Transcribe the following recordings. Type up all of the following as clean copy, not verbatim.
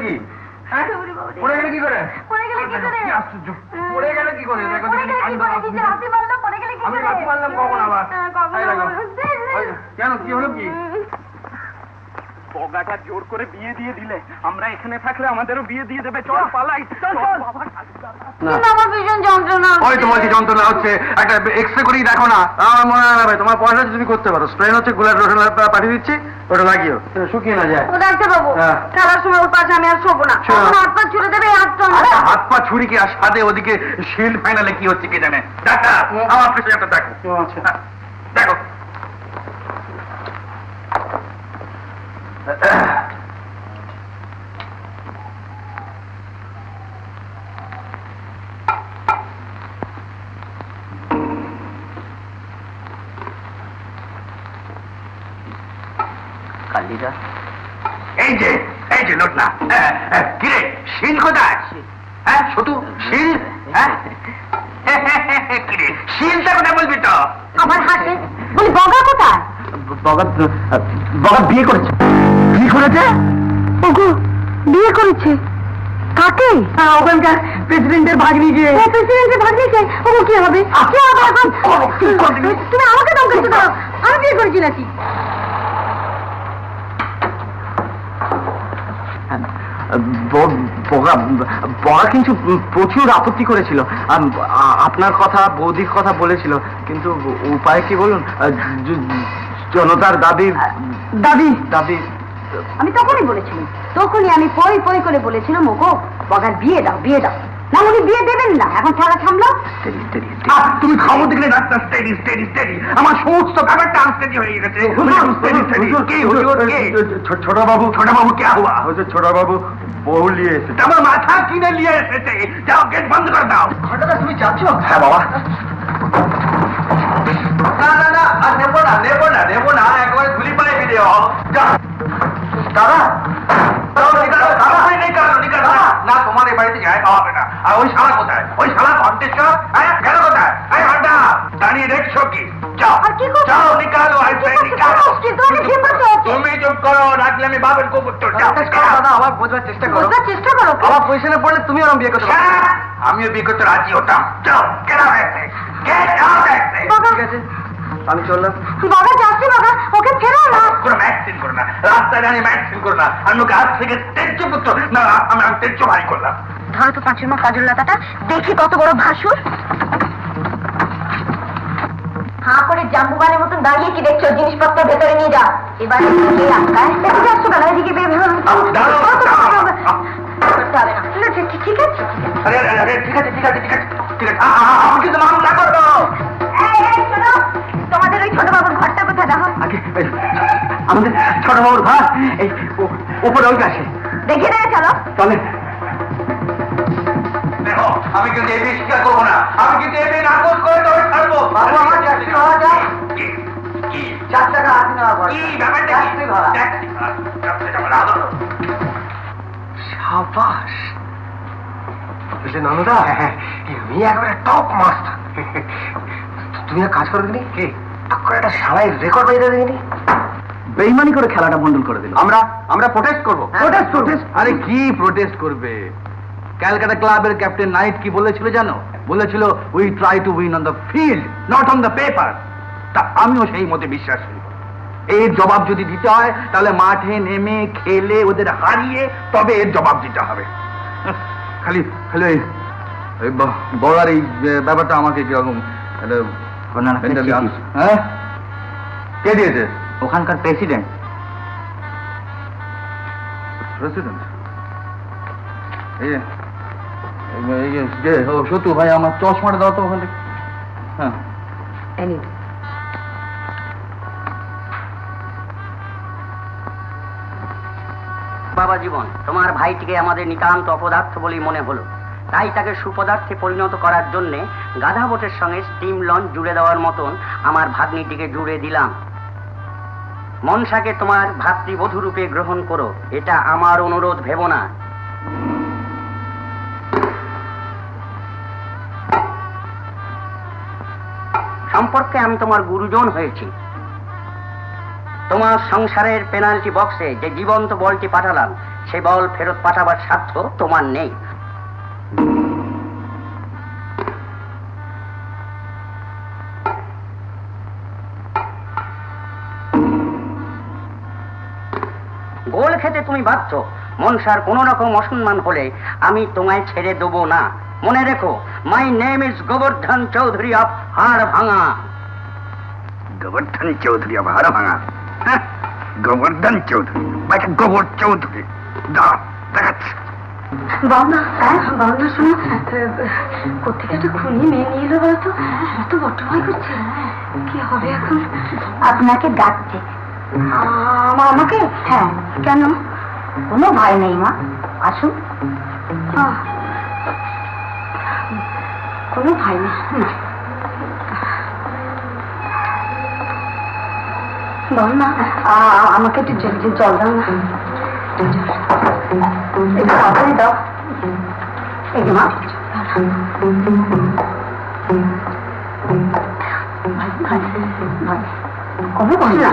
কি পড়ে গেলে কি করে? পড়ে গেলে কি করে? আমি লাথি মারলাম কখন আবার? কেন, কি হলো কি? বগাটা জোর করে বিয়ে দিয়ে দিলে, আমরা এখানে থাকলে আমাদেরও বিয়ে দিয়ে দেবে। চল পালাই। আমার ভীষণ যন্ত্রণা। ওই তো বলছি যন্ত্রণা হচ্ছে, একটা এক্সরে করেই দেখো না। আমার মনে হয় তোমার পয়সা তুমি করতে পারো। স্প্রে হচ্ছে গুলার রোশন পাঠিয়ে দিচ্ছি, ওটা লাগিও, শুকিয়ে না যায়। ডাক্তার বাবু, খেলার সময় ওর পাশে আমি আর শোবো না। হাত পা ছুড়ে দেবে। হাত পা ছুরি কি আর সাথে ওদিকে শিল্ড ফাইনালে কি হচ্ছে কি জানে। ডাক্তার, আমার পেশেন্টটা দেখো। দেখো এই যে লোটলা, কিরে শিল কোথায়? হ্যাঁ শুধু শিল? হ্যাঁ কিরে শিলটা কোথায় বলবি তো? আমার হাতে বলি বগা কোথায়? বগা বিয়ে করেছে। কি করেছে? ওগো বিয়ে করেছে। কাকে? ওখানকার প্রেসিডেন্টের ভাগ্নিকে। প্রেসিডেন্টের ভাগ্নিকে? ওগো কি হবে? তুমি আমাকে ধমকাচ্ছো দাও। আমি বিয়ে করেছি নাকি? বগা কিন্তু প্রচুর আপত্তি করেছিল। আপনার কথা, বৌদির কথা বলেছিল, কিন্তু উপায় কি বলুন? জনতার দাবি দাবি দাবি আমি তখনই বলেছিলাম, তখনই আমি পই পই করে বলেছিলাম ওগো বগার বিয়ে দাও, বিয়ে দাও। না উনি বিয়ে দেবেন না। এখন খেলা থামলো। তুমি খবর দেখলে ডাক্তার স্টেডি স্টেডি স্টেডি। আমার সমস্ত ব্যাপারটা আনস্টেডি হয়ে গেছে। ছোট বাবু কে হুয়া? ছোট বাবু বউ নিয়ে এসেছে। আমার মাথা কিনে নিয়ে এসেছে। যাও গেট বন্ধ করে দাও। ঘটনা তুমি যাচ্ছ? হ্যাঁ বাবা। না না না, আর নেবো না নেবো না নেবো না, একবারে ধুলি পায়ে ফিরে দাদা না, তোমার এই বাড়িতে যাই পাওয়াবে না। আর ওই শালা কোথায়? ওই শালা ঘন্টেশ্বর গেল কোথায়? দাঁড়িয়ে দেখছো কি? যাও যাও, নিকালো। তুমি চুপ করো, রাখলে আমি বাবের কবুতর। দাদা আমার বোঝার চেষ্টা করো। আমার পজিশনে পড়লে তুমি ওরম বিয়ে করতে পারো। আমিও বিয়ে করতে রাজি হতাম। যাও গেট আউট। ঠিক আছে, আমি চললাম। বাবা যাচ্ছি। বাবা ওকে ফেরো না। কোনো ম্যাক্সিন করো না, রাস্তায় দাঁড়িয়ে ম্যাক্সিন করো না। আমি ওকে আজ থেকে তেজ্য পুত্র না, আমি তেজ্য ভাই করলাম। ধরো তো পাঁচের মা কাজল লতাটা, দেখি কত বড় ভাসুর। হাঁ করে জাম্বুবানের মতন দাঁড়িয়ে কি দেখছো? জিনিসপত্র ভেতরে নিয়ে যাও। এবার যাচ্ছো কেন? এদিকে বের হলো। ঠিক আছে ঠিক আছে ঠিক আছে ঠিক আছে ঠিক আছে, আমি কিন্তু মামলা করবো। তোমাদের ওই ছোট বাবুর ঘরটা কোথায়? দেখো আমাদের ছোট বাবুর ঘর এই উপরে ওই পাশে। দেখে দেয়, চলো চলে। দেখো আমি কিন্তু এ বিয়ে স্বীকার করবো না। আমি কিন্তু এ বিয়ে নাকচ করে তবে ছাড়বো। বাবু আমার ট্যাক্সি ভাড়া যায়। কি 4 টাকা হাতে নেওয়া পড়ে? কি ব্যাপারটা? ট্যাক্সি ভাড়া। সাবাস নন্দা, তুমি একবারে টপ মাস্টার। তুমি এক কাজ করে দিনি, একটা সারাই রেকর্ড বাইরে দিনি। বেইমানি করে খেলাটা বন্ধন করে দিল। আমরা প্রোটেস্ট করবো। প্রোটেস্ট? আরে কি প্রোটেস্ট করবে? ক্যালকাটা ক্লাবের ক্যাপ্টেন নাইট কি বলেছিল জানো? বলেছিল we try to win on the field, not on the paper. তা আমিও সেই মতে বিশ্বাসী। এর জবাব যদি দিতে হয় তাহলে মাঠে নেমে খেলে ওদের হারিয়ে তবে এর জবাব দিতে হবে। খালি খালি বলার এই ব্যাপারটা আমাকে কিরকম হ্যাঁ কে দিয়েছে? ওখানকার প্রেসিডেন্ট। সত্যু ভাই আমার চশমাটা দাও তো ওখান থেকে। হ্যাঁ বাবা জীবন, তোমার ভাইটিকে আমাদের নিতান্ত অপদার্থ বলেই মনে হলো, তাই তাকে সুপদার্থে পরিণত করার জন্য গাধা বোটের সঙ্গে স্টিম লঞ্চ জুড়ে দেওয়ার মতন আমার ভাগ্নিটিকে জুড়ে দিলাম। মনসাকে তোমার ভাতৃবধূ রূপে গ্রহণ করো, এটা আমার অনুরোধ ভেবো না। সম্পর্কে আমি তোমার গুরুজন হয়েছি। তোমার সংসারের পেনাল্টি বক্সে যে জীবন্ত বলটি পাঠালাম সে বল ফেরত পাঠাবার সাধ্য তোমার নেই। গোল খেতে তুমি বাধ্য। মনসার কোন রকম অসম্মান হলে আমি তোমায় ছেড়ে দেবো না। মনে রেখো, my name is Gobardhan Chowdhury of হাড়ভাঙা। গোবর্ধন চৌধুরী অফ হাড়ভাঙা? গোবর্ধন চৌধুরী, গোবর চৌধুরী, দেখাচ্ছে। বাবা, বাবা শোনো, কোথেকে একটা খুনি মেয়ে নিয়ে এলো বলতো? তো বড্ড ভয় করছে। কি হবে এখন? আপনাকে ডাকছে। আমাকে? হ্যাঁ। কেন? কোনো ভয় নেই মা, আসুন। কোনো ভয় নেই। বল না, আমাকে একটু জল দাও না। একটু তাড়াতাড়ি দাও। এই যে মা, কোনো ভয় না।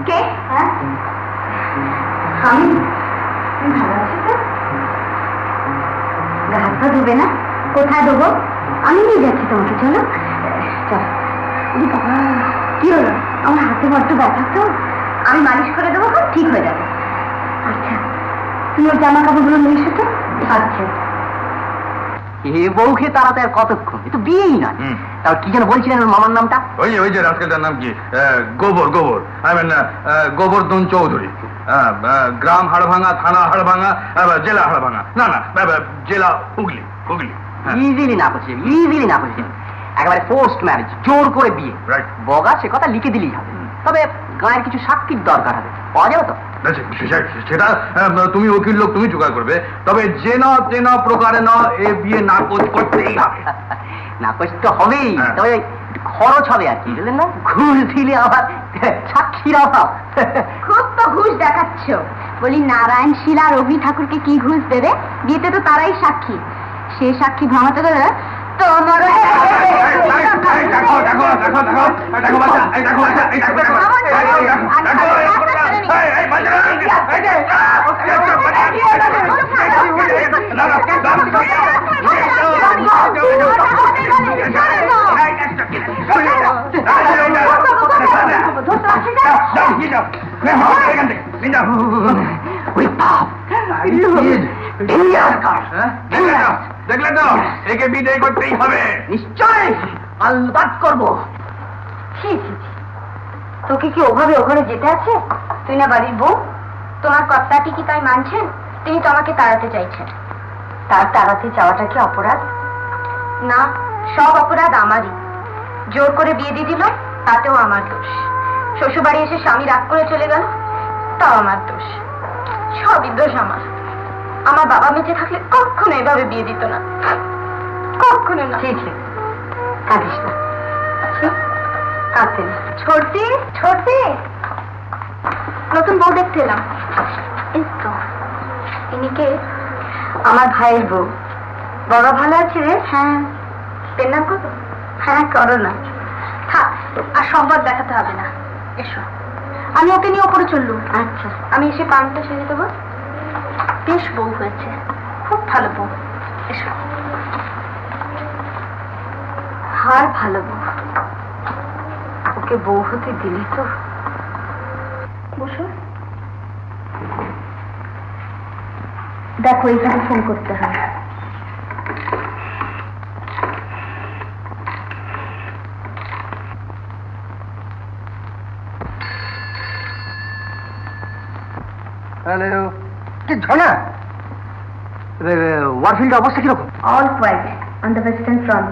কে? হ্যাঁ, আমি ভালো আছি তো। হাত পা ধুবে না? কোথায় দেবো? আমি নিয়ে যাচ্ছি তোমাকে। চলো চলো। বাবা, কি হলো? আমার হাতে বড্ড ব্যথা তো, আমি মালিশ করে দেবো, ঠিক হয়ে যাবে। আচ্ছা, তুমি ওর জামা কাপড়গুলো নিয়ে এসো তো। আচ্ছা। এ বউকে তাড়াতে আর কতক্ষণ? এ তো বিয়েই নয়। তাও কি যেন বলছিলেন ওর মামার নামটা? ওই যে রাজকেলটার নাম কি? গোবর গোবর্ধন চৌধুরী। গ্রাম হাড়ভাঙা, থানা হাড়ভাঙা, জেলা হাড়ভাঙা। না, জেলা হুগলি। ইজিলি না করছে, একেবারে পোস্ট ম্যারেজ, জোর করে বিয়ে। রাইট। বগা সে কথা লিখে দিলেই হবে। তবে গায়ের কিছু সাক্ষীর দরকার হবে, পাওয়া যাবে তো? সেটা তুমি উকিল লোক, তুমি জোগাড় করবে। তবে যে না প্রকারে না এ বিয়ে নাকচ করতেই হবে। নাকচ তো হবেই, হ্যাঁ। তবে খরচ হবে আর কি, বুঝলেন না? ঘুষ দিলে আবার সাক্ষীর অভাব। খুব তো ঘুষ দেখাচ্ছ। বলি, নারায়ণ শিলা রবি ঠাকুরকে কি ঘুষ দেবে? বিয়েতে তো তারাই সাক্ষী। সে সাক্ষী ভাঙাতে গেলে তোমার দেখলেন তো, একে বিদায় করতেই হবে। নিশ্চয় আলবাত করবো। তোকে কি ওভাবে ওখানে যেতে আছে? তুই না বাড়ির বউ, তোমার কর্তাটি কি তাই মানছেন? তিনি তো আমাকে তাড়াতে চাইছেন। তার তাড়াতে চাওয়াটা কি অপরাধ? না, সব অপরাধ আমারই। জোর করে বিয়ে দিয়ে দিল, তাতেও আমার দোষ। শ্বশুর বাড়ি এসে স্বামী রাগ করে চলে গেল, তাও আমার দোষ। সবই দোষ আমার। আমার বাবা বেঁচে থাকলে কখনো এভাবে বিয়ে দিত না, কখনো না। ঠিক আছে, কাঁদিস না, কাঁদতে না। ছোটে নতুন বউ দেখতে এলাম। এই তো ইনিকে আমার ভাইয়ের বউ। বাবা ভালো আছে রে? হ্যাঁ। পেন নাম কত? হ্যাঁ, করো না, থাক, আর সংবাদ দেখাতে হবে না। এসো, আমি ওকে নিয়ে ওপরে চললুম। আচ্ছা, আমি এসে পানটা সেরে দেবো। বেশ বউ হয়েছে, খুব ভালো বউ। এসো। আর ভালো বউ, ওকে বউ হতে দিলি তো। বসো। দেখো, এইভাবে ফোন করতে হয়। হ্যালো, কি ঝনা? ওয়ারফিল্ডের অবস্থা কিরকম? All Quiet on the Western Front.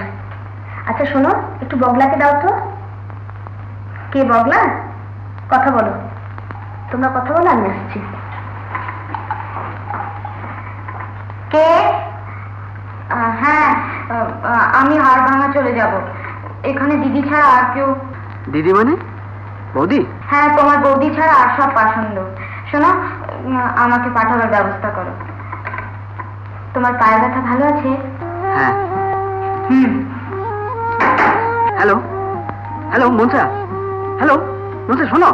আচ্ছা শোনো, একটু বগলাকে দাও তো। কে বগলা? কথা বলো, তোমরা কথা বলো, আমি আসছি। কে? হ্যাঁ, আমি হাড়ভাঙা চলে যাব। এখানে দিদি ছাড়া আর কেউ। দিদি মানে? বৌদি? হ্যাঁ, তোমার বৌদি ছাড়া আর সব পছন্দ। শোনো, আমাকে পাঠাবার ব্যবস্থা করো। তোমার পায়ের ব্যথা ভালো আছে? হ্যাঁ। হুম। Hello hello Manasa, hello Manasa, শোনো।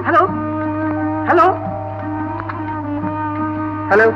Hello hello hello